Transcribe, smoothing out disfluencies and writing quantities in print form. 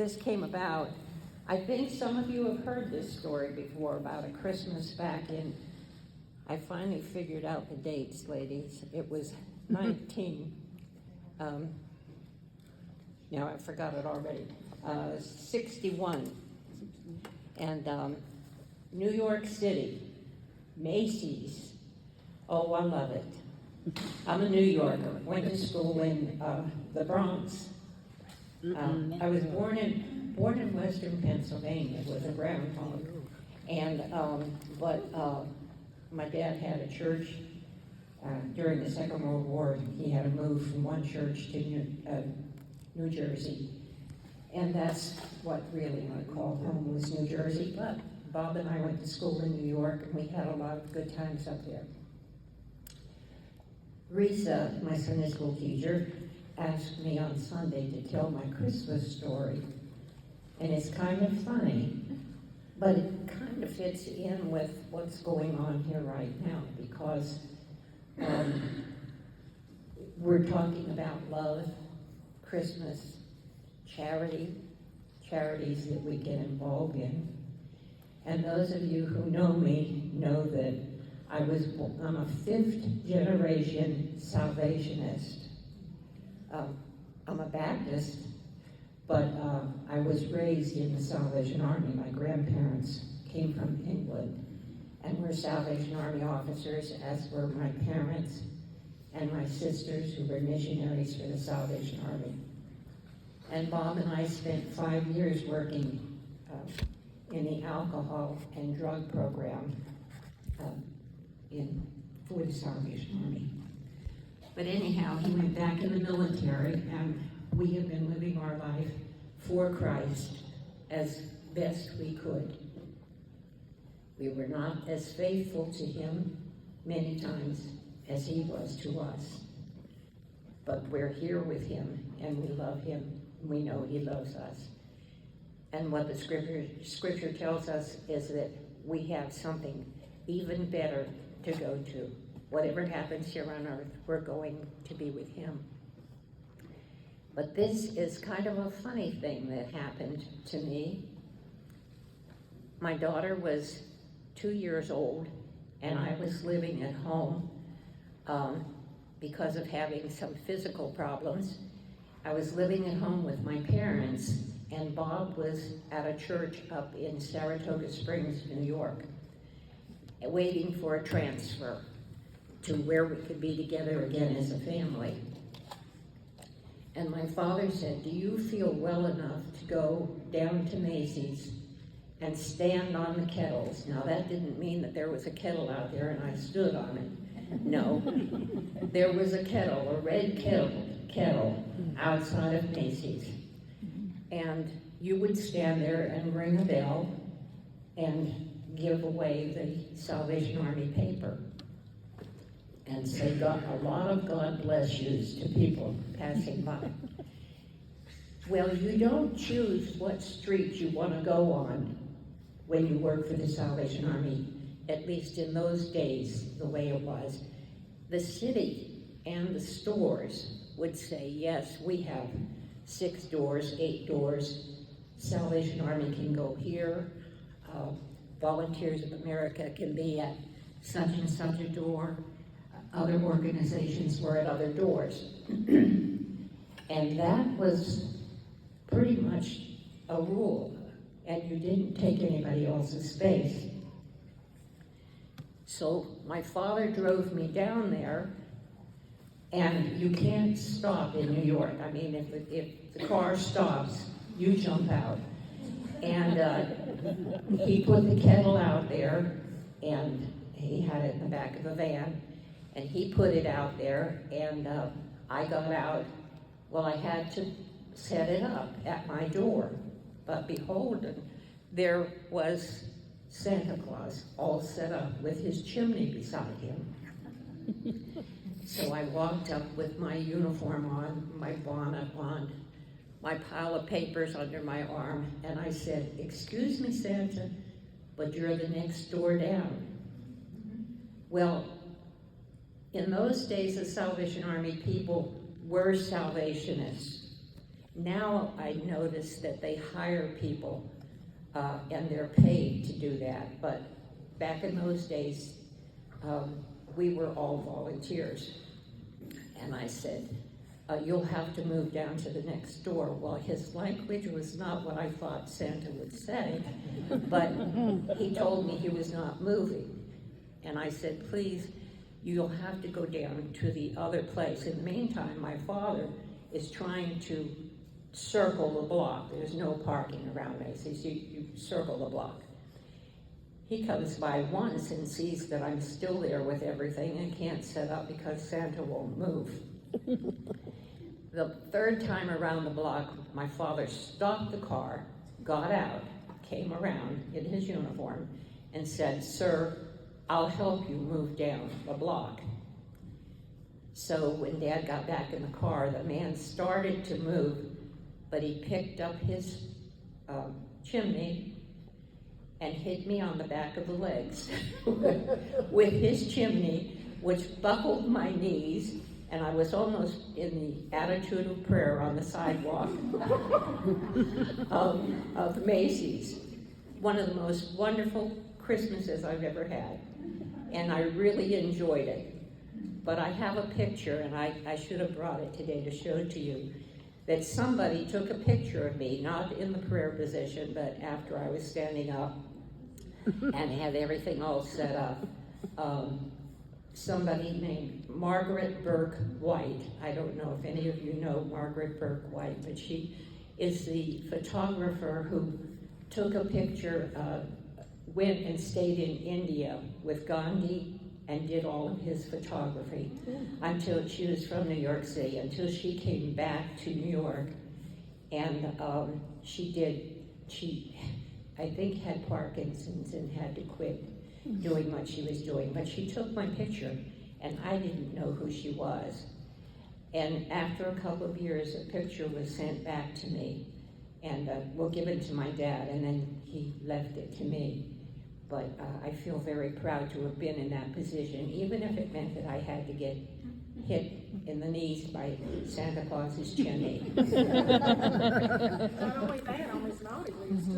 This came about, I think some of you have heard this story before about a Christmas back in, I finally figured out the dates, ladies. It was 19, now I forgot it already, 61. And New York City, Macy's, oh, I love it. I'm a New Yorker, went to school in the Bronx. I was born in Western Pennsylvania with a groundhog, and but my dad had a church during the Second World War. He had to move from one church to New Jersey, and that's what really I call home was New Jersey. But Bob and I went to school in New York, and we had a lot of good times up there. Risa, my Sunday school teacher, asked me on Sunday to tell my Christmas story. And it's kind of funny, but it kind of fits in with what's going on here right now, because we're talking about love, Christmas, charity, charities that we get involved in. And those of you who know me know that I'm a fifth generation Salvationist. I'm a Baptist, but I was raised in the Salvation Army. My grandparents came from England and were Salvation Army officers, as were my parents and my sisters, who were missionaries for the Salvation Army. And Bob and I spent 5 years working in the alcohol and drug program for the Salvation Army. But anyhow, he went back in the military, and we have been living our life for Christ as best we could. We were not as faithful to him many times as he was to us. But we're here with him, and we love him. We know he loves us. And what the scripture tells us is that we have something even better to go to. Whatever happens here on earth, we're going to be with him. But this is kind of a funny thing that happened to me. My daughter was 2 years old, and I was living at home because of having some physical problems. I was living at home with my parents, and Bob was at a church up in Saratoga Springs, New York, waiting for a transfer to where we could be together again as a family. And my father said, "Do you feel well enough to go down to Macy's and stand on the kettles?" Now that didn't mean that there was a kettle out there and I stood on it. No, there was a kettle, a red kettle outside of Macy's. And you would stand there and ring a bell and give away the Salvation Army paper and say a lot of God bless yous to people passing by. Well, you don't choose what street you want to go on when you work for the Salvation Army, at least in those days, the way it was. The city and the stores would say, yes, we have 6 doors, 8 doors. Salvation Army can go here. Volunteers of America can be at such and such a door. Other organizations were at other doors. And that was pretty much a rule, and you didn't take anybody else's space. So my father drove me down there, and you can't stop in New York. I mean, if the car stops, you jump out. And he put the kettle out there, and he had it in the back of a van, and he put it out there, and I got out. Well, I had to set it up at my door, but behold, there was Santa Claus all set up with his chimney beside him. So I walked up with my uniform on, my bonnet on, my pile of papers under my arm, and I said, "Excuse me, Santa, but you're the next door down." Well, in those days, the Salvation Army people were Salvationists. now I notice that they hire people, and they're paid to do that, but back in those days, we were all volunteers. And I said, you'll have to move down to the next door. Well, his language was not what I thought Santa would say, but he told me he was not moving. And I said, please, you'll have to go down to the other place. In the meantime, my father is trying to circle the block. There's no parking around me, so you circle the block. He comes by once and sees that I'm still there with everything and can't set up because Santa won't move. The third time around the block, my father stopped the car, got out, came around in his uniform, and said, "Sir, I'll help you move down the block." So when Dad got back in the car, the man started to move, but he picked up his chimney and hit me on the back of the legs with his chimney, which buckled my knees, and I was almost in the attitude of prayer on the sidewalk of Macy's. One of the most wonderful Christmases I've ever had, and I really enjoyed it. But I have a picture, and I should have brought it today to show to you, that somebody took a picture of me, not in the prayer position, but after I was standing up and had everything all set up. Somebody named Margaret Burke White. I don't know if any of you know Margaret Burke White, but she is the photographer who took a picture, went and stayed in India with Gandhi and did all of his photography until she was from New York City, until she came back to New York. And she I think had Parkinson's and had to quit doing what she was doing, but she took my picture and I didn't know who she was. And after a couple of years, a picture was sent back to me, and given to my dad, and then he left it to me. But I feel very proud to have been in that position, even if it meant that I had to get hit in the knees by Santa Claus's chimney. Not only that, on his naughty list.